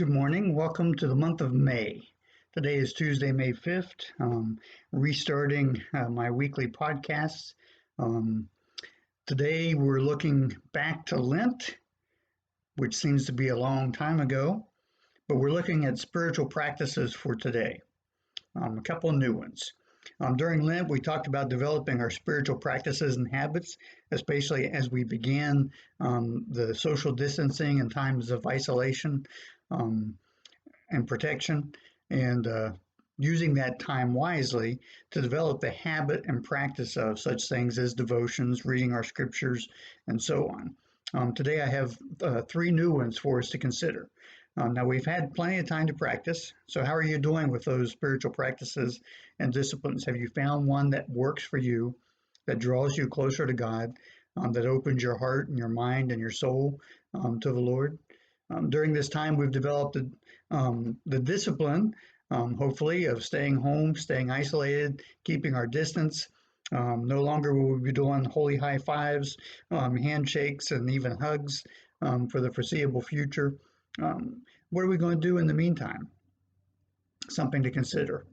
Good morning. Welcome to the month of May. Today is Tuesday, May 5th. Restarting my weekly podcasts. Um, Today we're looking back to Lent, which seems to be a long time ago, but we're looking at spiritual practices for today. A couple of new ones. During Lent, we talked about developing our spiritual practices and habits, especially as we began the social distancing and times of isolation. Um, and protection, and using that time wisely to develop the habit and practice of such things as devotions, reading our scriptures, and so on. Today I have three new ones for us to consider. Now we've had plenty of time to practice, so how are you doing with those spiritual practices and disciplines? Have you found one that works for you, that draws you closer to God, that opens your heart and your mind and your soul to the Lord? During this time, we've developed the discipline, hopefully, of staying home, staying isolated, keeping our distance. No longer will we be doing holy high fives, handshakes, and even hugs for the foreseeable future. What are we going to do in the meantime? Something to consider.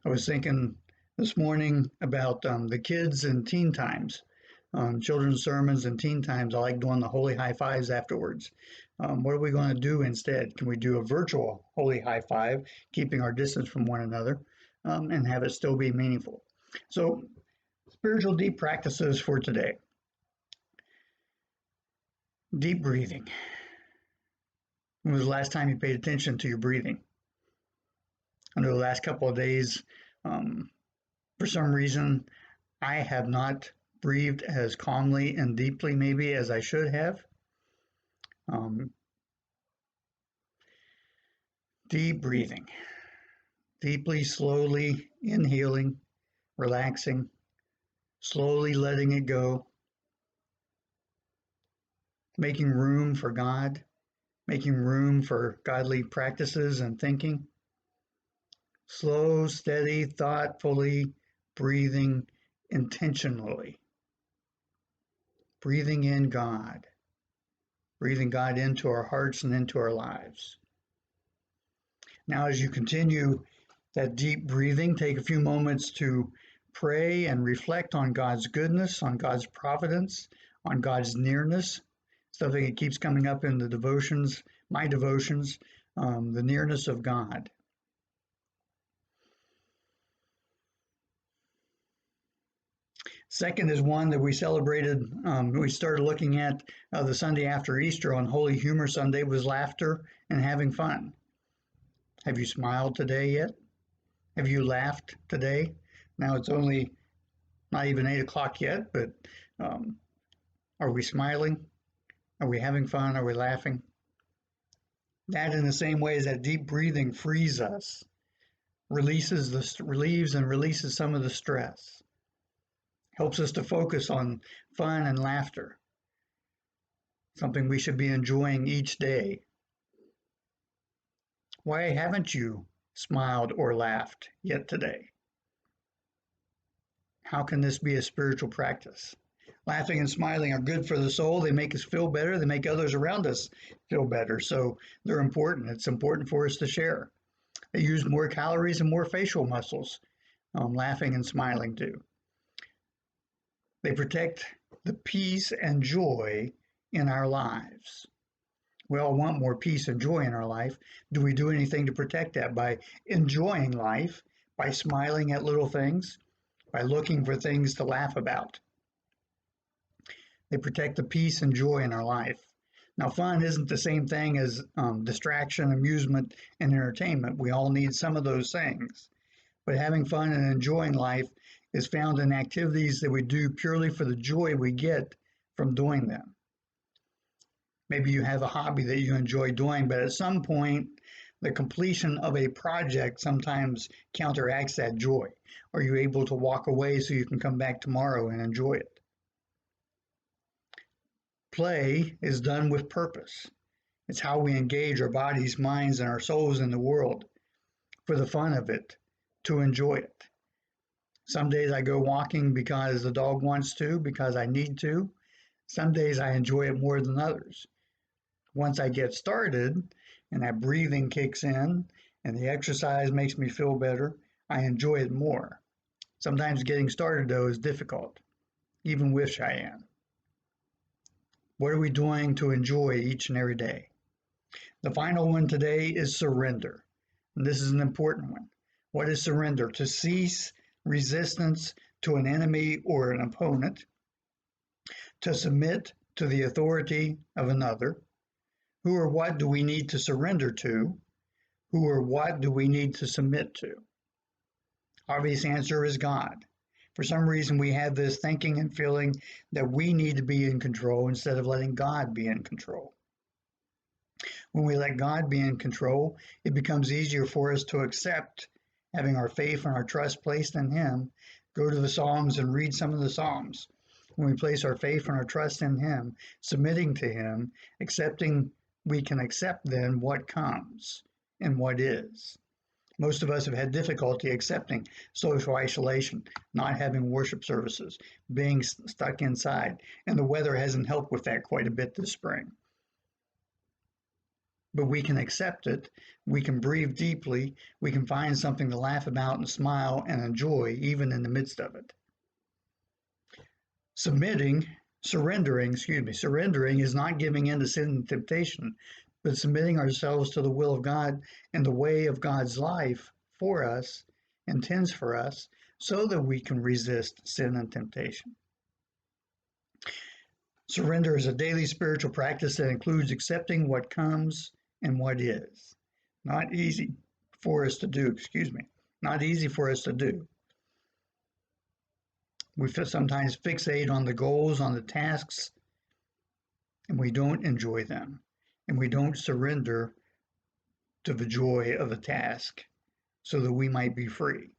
I was thinking this morning about the kids and teen times. Children's sermons and teen times, I like doing the holy high fives afterwards. What are we going to do instead? Can we do a virtual holy high five, keeping our distance from one another, and have it still be meaningful? So, spiritual deep practices for today. Deep breathing. When was the last time you paid attention to your breathing? Under the last couple of days, for some reason, I have not breathed as calmly and deeply maybe as I should have. Deep breathing, deeply, slowly inhaling, relaxing, slowly letting it go, making room for God, making room for godly practices and thinking. Slow, steady, thoughtfully breathing intentionally. Breathing in God, breathing God into our hearts and into our lives. Now, as you continue that deep breathing, take a few moments to pray and reflect on God's goodness, on God's providence, on God's nearness. Something that keeps coming up in the devotions, my devotions, the nearness of God. Second is one that we celebrated, we started looking at the Sunday after Easter on Holy Humor Sunday, was laughter and having fun. Have you smiled today yet? Have you laughed today? Now it's only not even 8 o'clock yet, but are we smiling? Are we having fun? Are we laughing? That, in the same way as that deep breathing frees us, relieves and releases some of the stress, helps us to focus on fun and laughter, something we should be enjoying each day. Why haven't you smiled or laughed yet today? How can this be a spiritual practice? Laughing and smiling are good for the soul. They make us feel better. They make others around us feel better. So they're important. It's important for us to share. They use more calories and more facial muscles, laughing and smiling do. They protect the peace and joy in our lives. We all want more peace and joy in our life. Do we do anything to protect that by enjoying life, by smiling at little things, by looking for things to laugh about? They protect the peace and joy in our life. Now, fun isn't the same thing as distraction, amusement, and entertainment. We all need some of those things. But having fun and enjoying life is found in activities that we do purely for the joy we get from doing them. Maybe you have a hobby that you enjoy doing, but at some point, the completion of a project sometimes counteracts that joy. Are you able to walk away so you can come back tomorrow and enjoy it? Play is done with purpose. It's how we engage our bodies, minds, and our souls in the world for the fun of it, to enjoy it. Some days I go walking because the dog wants to, because I need to. Some days I enjoy it more than others. Once I get started and that breathing kicks in and the exercise makes me feel better, I enjoy it more. Sometimes getting started, though, is difficult, even with Cheyenne. What are we doing to enjoy each and every day? The final one today is surrender. And this is an important one. What is surrender? To cease resistance to an enemy or an opponent, to submit to the authority of another. Who or what do we need to surrender to? Who or what do we need to submit to? Obvious answer is God. For some reason, we have this thinking and feeling that we need to be in control instead of letting God be in control. When we let God be in control, it becomes easier for us to accept having our faith and our trust placed in Him. Go to the Psalms and read some of the Psalms. When we place our faith and our trust in Him, submitting to Him, accepting, we can accept then what comes and what is. Most of us have had difficulty accepting social isolation, not having worship services, being stuck inside, and the weather hasn't helped with that quite a bit this spring. But we can accept it, we can breathe deeply, we can find something to laugh about and smile and enjoy even in the midst of it. Surrendering is not giving in to sin and temptation, but submitting ourselves to the will of God and the way of God's life for us, intends for us, so that we can resist sin and temptation. Surrender is a daily spiritual practice that includes accepting what comes and what is. Not easy for us to do, Not easy for us to do. We sometimes fixate on the goals, on the tasks, and we don't enjoy them. And we don't surrender to the joy of the task so that we might be free.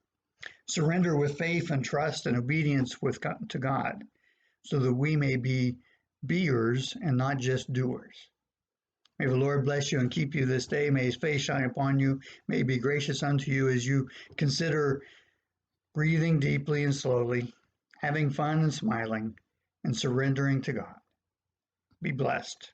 Surrender with faith and trust and obedience to God so that we may be beers and not just doers. May the Lord bless you and keep you this day. May His face shine upon you. May He be gracious unto you as you consider breathing deeply and slowly, having fun and smiling, and surrendering to God. Be blessed.